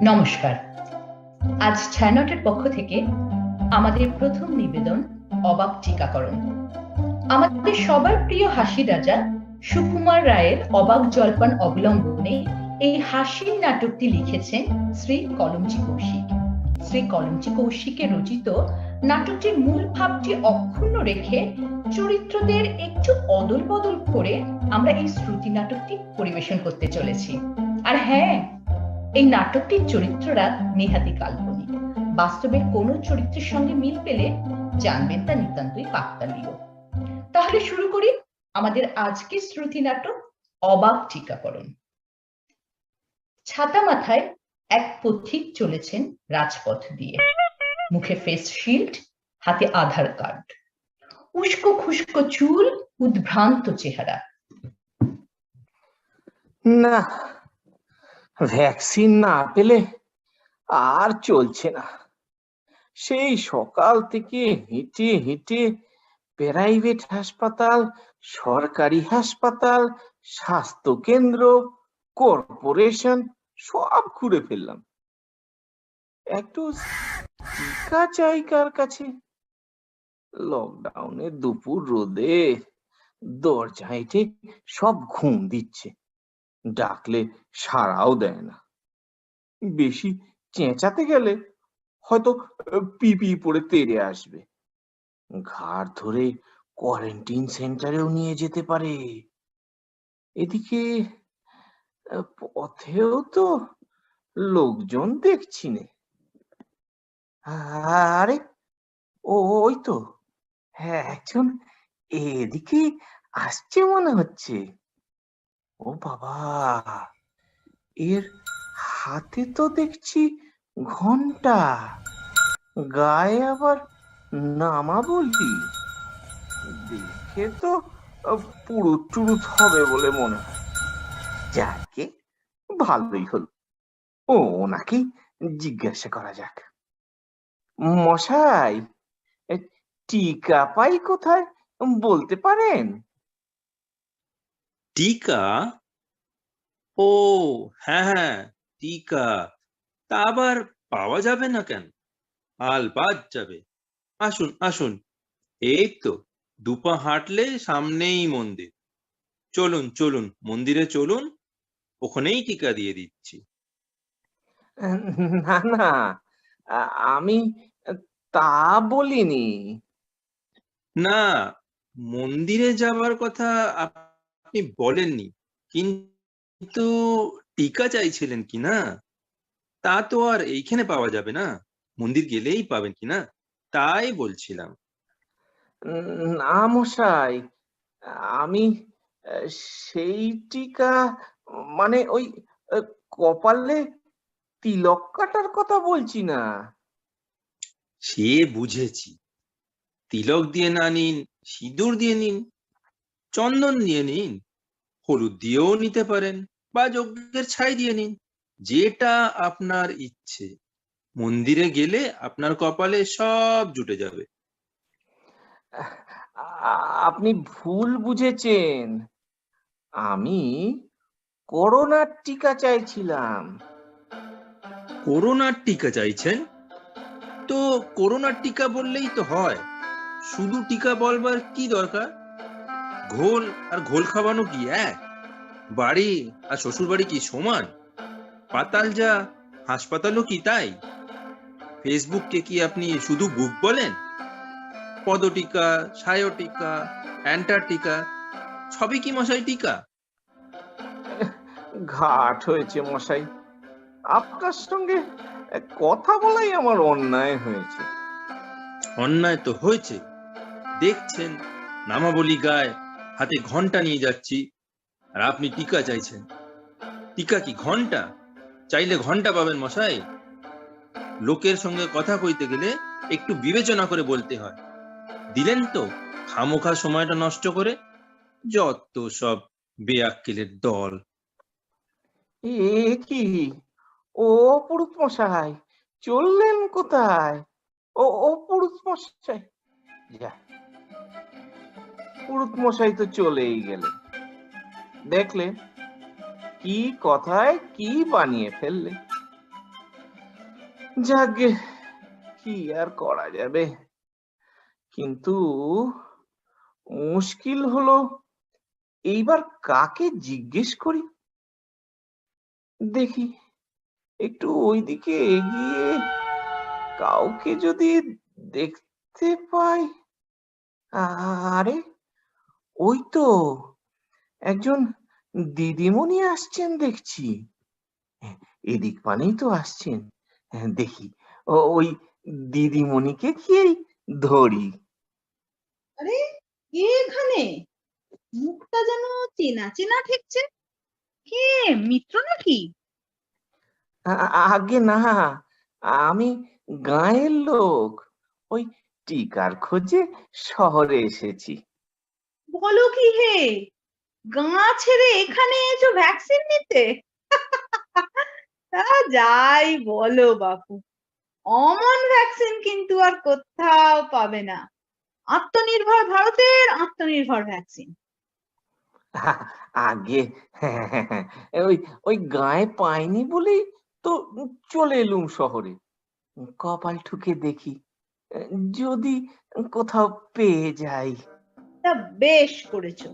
নমস্কার। আজ ছায়ানটের পক্ষ থেকে আমাদের প্রথম নিবেদন অবাক টিকাকরণ। আমাদের সবার প্রিয় হাসি রাজা সুকুমার রায়ের অবাক জল্পন অবলম্বনে এই হাসির নাটকটি লিখেছেন শ্রী কলমজি কৌশিক। শ্রী কলমজি কৌশিকের রচিত নাটকটির মূল ভাবটি অক্ষুণ্ণ রেখে চরিত্রদের একটু অদল বদল করে আমরা এই শ্রুতি নাটকটি পরিবেশন করতে চলেছি। আর হ্যাঁ, এই নাটকটির চরিত্ররা নেহাতি কাল্পনিক। বাস্তবের কোন চরিত্রের সঙ্গে মিল পেলে জানবেন তা নিতান্তই কাকতালীয়। তাহলে শুরু করি আমাদের আজকের শ্রুতি নাটক অবাক টিকাকরণ। ছাতা মাথায় এক পথিক চলেছেন রাজপথ দিয়ে, মুখে ফেস শিল্ড, হাতে আধার কার্ড, উস্কো খুস্কো চুল, উদ্ভ্রান্ত চেহারা। না, ভ্যাকসিন না পেলে আর চলছে না। সেই সকাল থেকে হেঁটে হেঁটে প্রাইভেট হাসপাতাল, সরকারি হাসপাতাল, স্বাস্থ্য কেন্দ্র, কর্পোরেশন সব ঘুরে ফেললাম। একটু টিকা চাই কার কাছে? লকডাউনে দুপুর রোদে দরজা হেঁটে সব ঘুম দিচ্ছে, ডাকলে সাড়াও দেয় না। বেশি চেঁচাতে গেলে হয়তো পিপি পরে তেড়ে আসবে, ঘাড় ধরে কোয়ারেন্টাইন সেন্টারেও নিয়ে যেতে পারে। এদিকে পথেও তো লোকজন দেখছি নে। আরে ওই তো, হ্যাঁ, একজন এদিকে আসছে মনে হচ্ছে। ও বাবা, এর হাতে তো দেখছি ঘন্টা, গায়ে আবার নামাবলি। দেখে তো পুরুত টুরুত হবে বলে মনে হয়। যাকে ভালোই হলো, ওনাকে জিজ্ঞাসা করা যাক। মশাই, টিকা পাই কোথায় বলতে পারেন? টিকা? ও হ্যাঁ, টিকা। তা আবার পাওয়া যাবে না কেন? আলবাদ যাবে। আসুন আসুন, এই তো দুপা হাঁটলে সামনেই মন্দির। চলুন চলুন, মন্দিরে চলুন, ওখানেই টিকা দিয়ে দিচ্ছি। না না, আমি তা বলিনি। না, মন্দিরে যাবার কথা আপনি বলেননি, কিন্তু টিকা চাইছিলেন কি না? তা তো আর এইখানে পাওয়া যাবে না, মন্দির গেলেই পাবেন কি না, তাই বলছিলাম। না মশাই, আমি সেই টিকা, মানে ওই কপালে তিলক কাটার কথা বলছি না। সে বুঝেছি, তিলক দিয়ে না নিন, সিঁদুর দিয়ে নিন, চন্দন দিয়ে নিন, হলুদ দিয়েও নিতে পারেন, বা যজ্ঞের ছাই দিয়ে নিন, যেটা আপনার ইচ্ছে। মন্দিরে গেলে আপনার কপালে সব জুটে যাবে। আপনি ভুল বুঝেছেন, আমি করোনার টিকা চাইছিলাম। করোনার টিকা চাইছেন? তো করোনার টিকা বললেই তো হয়, শুধু টিকা বলবার কি দরকার? ঘোল আর ঘোল খাওয়ানো কি এক? বাড়ি আর শ্বশুর বাড়ি কি সমান? পাতাল যা, হাসপাতালও কি তাই? ফেসবুককে কি আপনি শুধু বুক বলেন? পদটিকা, সায়োটিকা, অ্যান্টার্কটিকা সবই কি মশাই টিকা? ঘাট হয়েছে মশাই, আপনার সঙ্গে কথা বলাই আমার অন্যায় হয়েছে। অন্যায় তো হয়েছে, দেখছেন নামাবলি গায়ে হাতে ঘন্টা নিয়ে যাচ্ছি, আর আপনি টিকা চাইছেন। টিকা কি ঘন্টা? চাইলে ঘন্টা পাবেন মশাই। লোকের সঙ্গে কথা কইতে গেলে একটু বিবেচনা করে বলতে হয়। দিলেন তো খামোখা সময়টা নষ্ট করে, যত সব বেয়াক্কেলের দল। এ কি, ও পুরুত মশাই, চললেন কোথায়? ও পুরুত মশাই, যা, পুরুত মশাই তো চলেই গেলেন। দেখলে কি কথায় কি বানিয়ে ফেললে। যাকগে, কি আর করা যাবে। কিন্তু মুশকিল হলো এইবার কাকে জিজ্ঞেস করি। দেখি একটু ওইদিকে এগিয়ে কাউকে যদি দেখতে পাই। আরে, ওই তো একজন দিদিমণি আসছেন দেখছি। হ্যাঁ, এদিক পানেই তো আসছেন। হ্যাঁ, দেখি ওই দিদিমণিকে গিয়েই ধরি। আরে, কে এখানে? মুখটা যেন চেনা চেনা ঠেকছে। কে, মিত্র নাকি? আগে না, আমি গাঁয়ের লোক। ওই টিকার খোঁজে শহরে এসেছি। বলো কি হে, গাঁ ছেড়ে এখানে এসো ভ্যাকসিন নিতে? তা যাই বলো বাপু, অমন ভ্যাকসিন কিন্তু আর কোথাও পাবে না। আত্মনির্ভর ভারতের আত্মনির্ভর ভ্যাকসিন। আগে ওই ওই গায়ে পাইনি বলেই তো চলে এলুম শহরে। কপাল ঠুকে দেখি যদি কোথাও পেয়ে যাই। তা বেশ করেছো।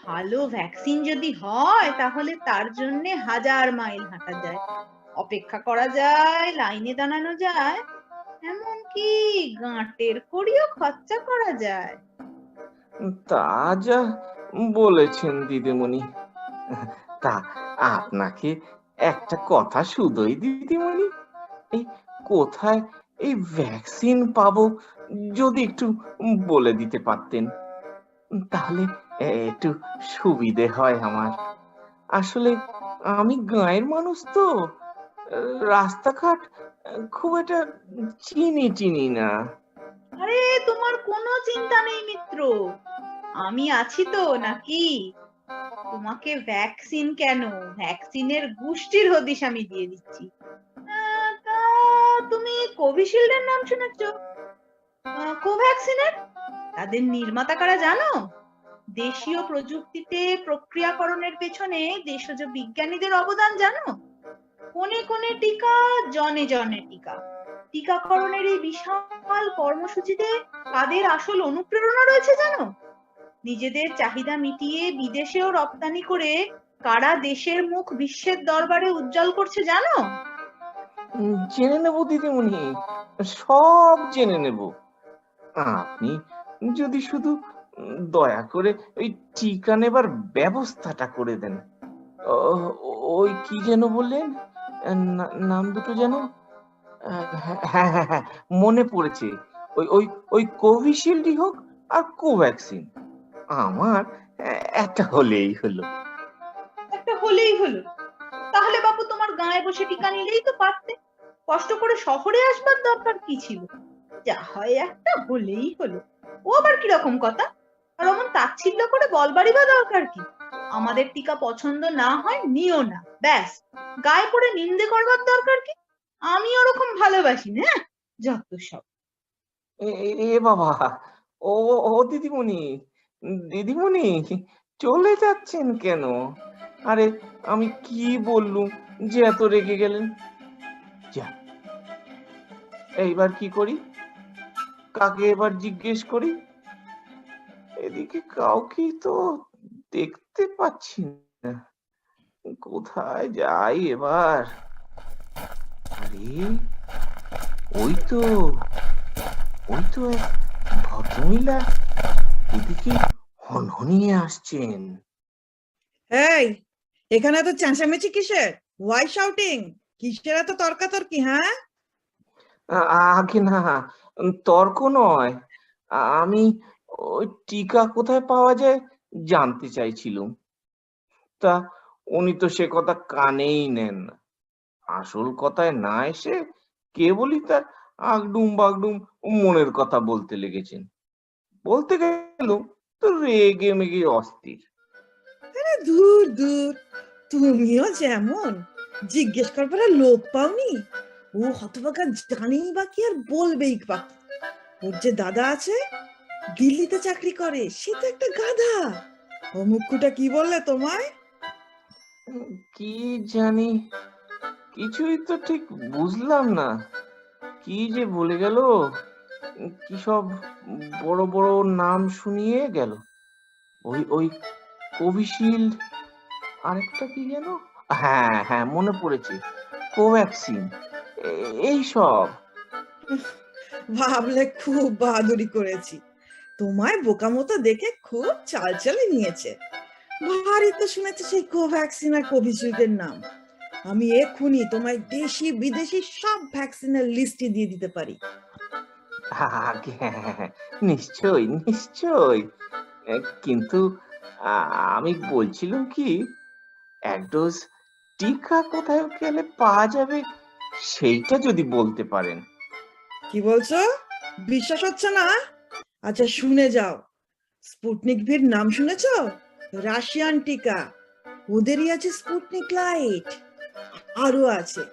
ভালো ভ্যাকসিন যদি হয় তাহলে তার জন্য হাজার মাইল হাঁটা যায়, অপেক্ষা করা যায়, লাইনে দাঁড়ানো যায়, এমনকি গাঁটের কড়িও খরচা করা যায়। তা যা বলেছেন দিদিমণি। তা আপনাকে একটা কথা শুধোই দিদিমণি, এই কোথায় এই ভ্যাকসিন পাবো যদি একটু বলে দিতে পারতেন, তাহলে একটু সুবিধে হয় আমার। আসলে আমি গাঁয়ের মানুষ তো, রাস্তাঘাট খুব একটা চিনি না। আরে, তোমার কোনো চিন্তা নেই মিত্র, আমি আছি তো নাকি। তোমাকে ভ্যাকসিন কেন, ভ্যাকসিনের গুষ্টির হদিশ আমি দিয়ে দিচ্ছি। তা তুমি কোভিশিল্ডের নাম শুনেছো? কোভ্যাক্সিনের তাদের নির্মাতা কারা জানো? দেশীয় প্রযুক্তিতে প্রক্রিয়াকরণের পেছনে দেশজ বিজ্ঞানীদের অবদান জানো? কোনে কোনে টিকা, জনে জনে টিকা। টিকাকরণের এই বিশাল কর্মসূচিতে কাদের আসল অনুপ্রেরণা রয়েছে জানো? নিজেদের চাহিদা মিটিয়ে বিদেশেও রপ্তানি করে কারা দেশের মুখ বিশ্বের দরবারে উজ্জ্বল করছে জানো? জেনে নেব দিদিমণি, সব জেনে নেব। আপনি যদি শুধু দয়া করে ওই টিকা নেবার ব্যবস্থাটা করে দেন। ওই কি যেন বললেন, নাম দুটো যেন, হ্যাঁ হ্যাঁ হ্যাঁ, মনে পড়েছে। ওই ওই ওই কোভিশিল্ডই হোক আর কোভ্যাক্সিন, আমার একটা হলেই হলো। একটা হলেই হলো? তাহলে বাপু তোমার গায়ে বসে টিকা নিলেই তো পারতে, কষ্ট করে শহরে আসবার দরকার কি ছিল? যা হয় একটা হলেই হলো, ও আবার কিরকম কথা? আর অমন তাচ্ছিল্য করে বলবারই বা দরকার কি? আমাদের টিকা পছন্দ না হয় নিও না, ব্যাস। গায়ে পড়ে নিন্দে করবার দরকার কি? আমি ওরকম ভালোবাসি না, যত সব। এ এ বাবা, ও ও দিদিমণি, দিদিমণি চলে যাচ্ছেন কেন? আরে, আমি কি বললুম যে এত রেগে গেলেন? যা, এইবার কি করি? কাকে এবার জিজ্ঞেস করি? এদিকে কাউকেই তো দেখতে পাচ্ছি না। কোথায় যাই এবার? আরে, ওই তো ওই তো এক ভদ্রমহিলা এদিকে হনহনিয়ে আসছেন। এই, এখানে তো চেঁচামেচি কিসের? Why shouting? কিসের এত তর্কাতর্কি, হ্যাঁ? আগে না, তর্ক নয়। আমি ওই টিকা কোথায় পাওয়া যায় জানতে চাইছিলুম। তা উনি তো সে কথা কানেই নেন না। আসল কথায় না এসে কেবলই তার আগডুম বাগডুম মনের কথা বলতে লেগেছেন। বলতে গেলুম তো রেগে মেগে অস্থির। আরে দূর দূর, তুমিও যেমন জিজ্ঞেস করবার আর লোক পাওনি। ও হতভাগা জানেই বা কি আর বলবেই বা কি? ওর যে দাদা আছে, দিল্লিতে চাকরি করে, সে তো একটা গাধা। ও মুখ্যুটা কি বললে তোমায়? কি জানি, কিছুই তো ঠিক বুঝলাম না, কি যে বলে গেল। কি সব বড় বড় নাম শুনিয়ে গেল। ওই ওই কোভিশিল্ড, আরেকটা কি যেন, হ্যাঁ হ্যাঁ মনে পড়েছে, কোভ্যাক্সিন, এই সব। ভাবলে খুব বাহাদুরি করেছি, তোমায় বোকা মতো দেখে খুব চালচালি নিয়েছে। ভারী তো শুনেছি সেই কোভ্যাক্সিন আর কোভিশিল্ডের নাম। আমি এক্ষুনি তোমায় দেশি বিদেশি সব ভ্যাকসিনের লিস্টই দিয়ে দিতে পারি। আগে হ্যাঁ, নিশ্চয়ই নিশ্চয়ই। কিন্তু আমি বলছিলাম কি, এক ডোজ টিকা কোথায় গেলে পাওয়া যাবে সেইটা যদি বলতে পারেন। কি বলছো? বিশ্বাস হচ্ছে না? আচ্ছা শুনে যাও, স্পুটনিক ভির নাম শুনেছো? রাশিয়ান টিকা, ওদেরই আছে স্পুটনিক লাইট। আরো আছে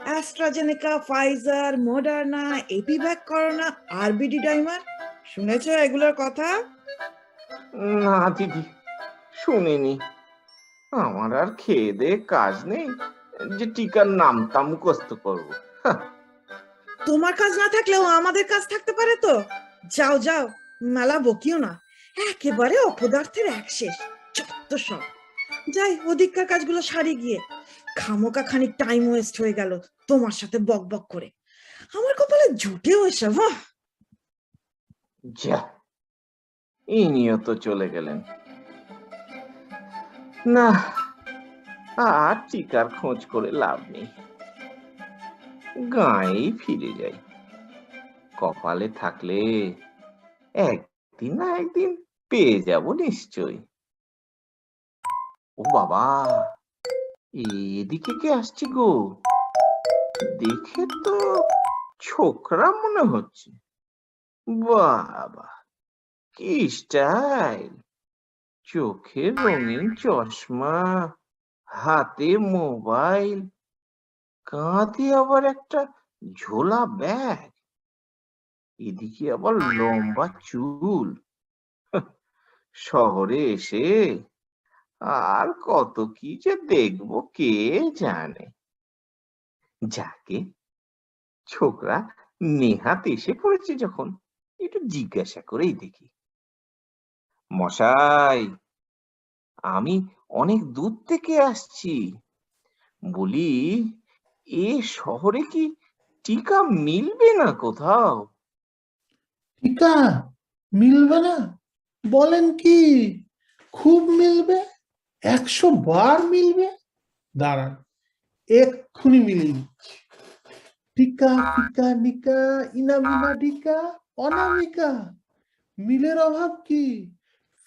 AstraZeneca, Pfizer, Moderna, EpiVac, corona, RBD dimer. শুনেছো এগুলোর কথা? না দিদি, শুনিনি। আমার আর খেয়ে দেয়ে কাজ নেই যে টিকার নামটা মুখস্থ করবো। তোমার কাজ না থাকলেও আমাদের কাজ থাকতে পারে তো। যাও যাও, মেলা বকিও না, একেবারে অপদার্থের এক শেষ, যত সব। যাই ওদিককার কাজগুলো সারি গিয়ে, খামোকা খানিক টাইম ওয়েস্ট হয়ে গেল তোমার সাথে বক বক করে। আমার কপালে জুটেও এসব। যা, ইনিও তো চলে গেলেন। না, আর টিকার খোঁজ করে লাভ নেই, গাঁয়েই ফিরে যাই। কপালে থাকলে একদিন না একদিন পেয়ে যাব নিশ্চয়ই। ও বাবা, এদিকে কে আসছে গো? দেখে তো ছোকরা মনে হচ্ছে। বাবা, কি স্টাইল! চোখে রঙিন চশমা, হাতে মোবাইল, কাঁধে আবার একটা ঝোলা ব্যাগ, এদিকে আবার লম্বা চুল। শহরে এসে আর কত কি যে দেখবো কে জানে। যাকে, ছোকরা নেহাত এসে পড়েছে যখন, একটু জিজ্ঞাসা করেই দেখি। মশাই, আমি অনেক দূর থেকে আসছি, বলি এ শহরে কি টিকা মিলবে না কোথাও? টিকা মিলবে না বলেন কি? খুব মিলবে, 100 বার মিলবে। দাঁড়ান, এক্ষুনি মিলিয়ে দিচ্ছি। টিকা ফিকা নিকা ইনামিনা টিকা অনামিকা, মিলের অভাব কি?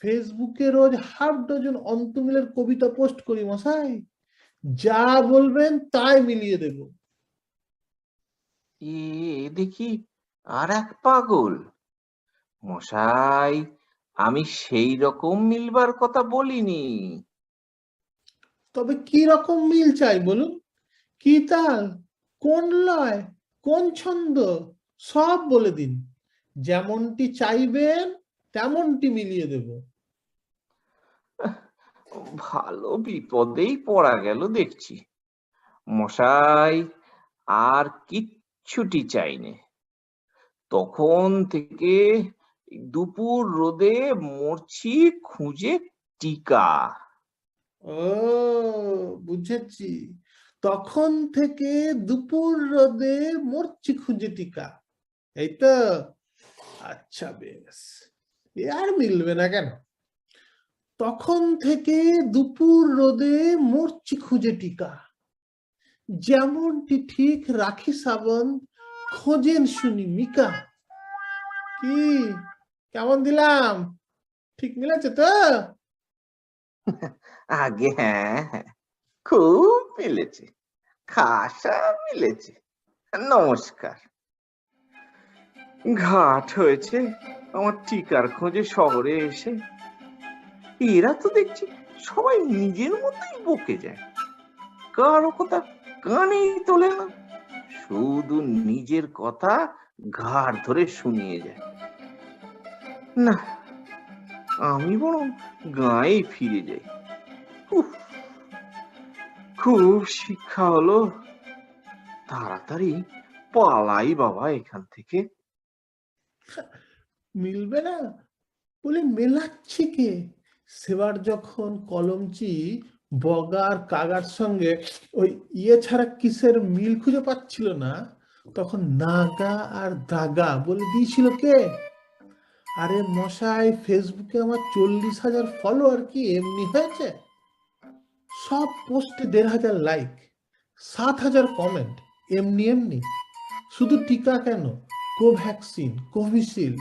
ফেসবুকে রোজ হাফ ডজন অন্তমিলের কবিতা পোস্ট করি মশাই, যা বলবেন তাই মিলিয়ে দেব। এ দেখি আর এক পাগল। মশাই, আমি সেই রকম মিলবার কথা বলিনি। তবে কি রকম মিল চাই বলুন? কি তাল, কোন লয়, কোন ছন্দ, সব বলে দিন। যেমনটি চাইবেন তেমনটি মিলিয়ে দেব। ভালো বিপদেই পড়া গেল দেখছি। মশাই, আর কিচ্ছুটি চাইনে। তখন থেকে দুপুর রোদে মরছি খুঁজে টিকা। ও, বুঝেছি। তখন থেকে দুপুর রোদে মরছি খুঁজে টিকা, এই তো? আচ্ছা বেশ, এ আর মিলবে না কেন? তখন থেকে দুপুর রোদে মরছি খুঁজে টিকা, যেমনটি ঠিক রাখি সাবন খোঁজেন শুনি মিকা। কি, কেমন দিলাম? ঠিক মিলেছে তো? আগে হ্যাঁ হ্যাঁ, খুব মিলেছে, খাসা মিলেছে। নমস্কার। ঘাট হয়েছে আমার টিকার খোঁজে শহরে এসে। এরা তো দেখছি সবাই নিজের মতোই বকে যায়, কারো কথা কানেই তোলে না, শুধু নিজের কথা ঘাড় ধরে শুনিয়ে যায়। না, আমি বরং গাঁয়ে ফিরে যাই। উফ, খুব শিক্ষা হলো, তাড়াতাড়ি পালাই বাবা এখান থেকে। মিলবে না বলে মেলাচ্ছে কে? সেবার যখন কলমচি বগা আর কাগার সঙ্গে ওই ছাড়া কিসের মিল খুঁজে পাচ্ছিল না, তখন নাগা আর দাগা বলে দিয়েছিল কে? আরে মশাই, ফেসবুকে আমার 40,000 ফলোয়ার কি এমনি হয়েছে? সব পোস্টে 1,500 লাইক, 7,000 কমেন্ট, এমনি এমনি। শুধু টিকা কেন, কোভ্যাক্সিন, কোভিশিল্ড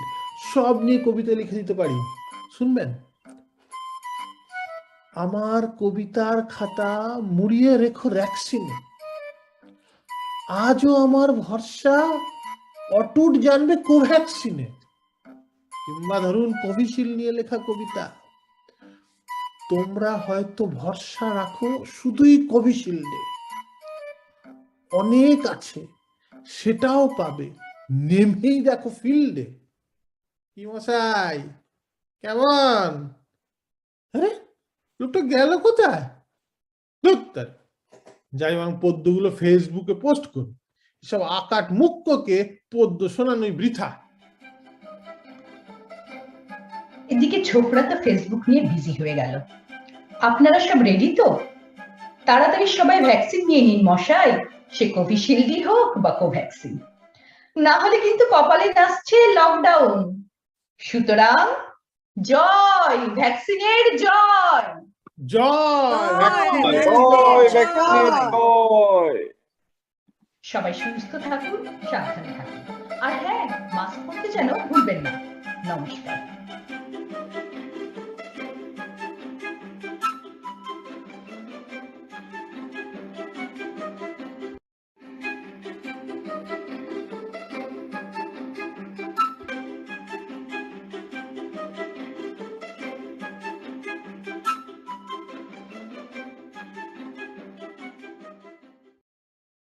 সব নিয়ে কবিতা লিখে দিতে পারি, শুনবেন? আমার কবিতার খাতা মুড়িয়ে রেখো ভ্যাকসিনে। আজও আমার ভরসা অটুট জানবে কোভ্যাক্সিনে, কিংবা ধরুন কোভিশিল্ড নিয়ে লেখা কবিতা। তোমরা হয়তো ভরসা রাখো শুধুই কোভিশিল্ডে, অনেক আছে সেটাও পাবে, নেমেই দেখো ফিল্ডে। কি মশাই, কেমন? আরে লোকটা গেল কোথায়? ধুত্তার, যাই বরং পদ্যগুলো ফেসবুকে পোস্ট করুন, সব আকাট মুখ্যকে পদ্য শোনানোই বৃথা। এদিকে ছোকরা তো ফেসবুক নিয়ে বিজি হয়ে গেল। আপনারা সব রেডি তো? তাড়াতাড়ি সবাই ভ্যাকসিন নিয়ে নিন মশাই, সে কোভিশিল্ডই হোক বা কোভ্যাক্সিন, না হলে কিন্তু কপালে নাচছে লকডাউন। সুতরাং জয় ভ্যাকসিনের, জয় জয় ভ্যাকসিনের জয়, ভ্যাকসিনের জয়। সবাই সুস্থ থাকুন, সাবধানে থাকুন, আর হ্যাঁ, মাস্ক পরতে যেন ভুলবেন না। নমস্কার।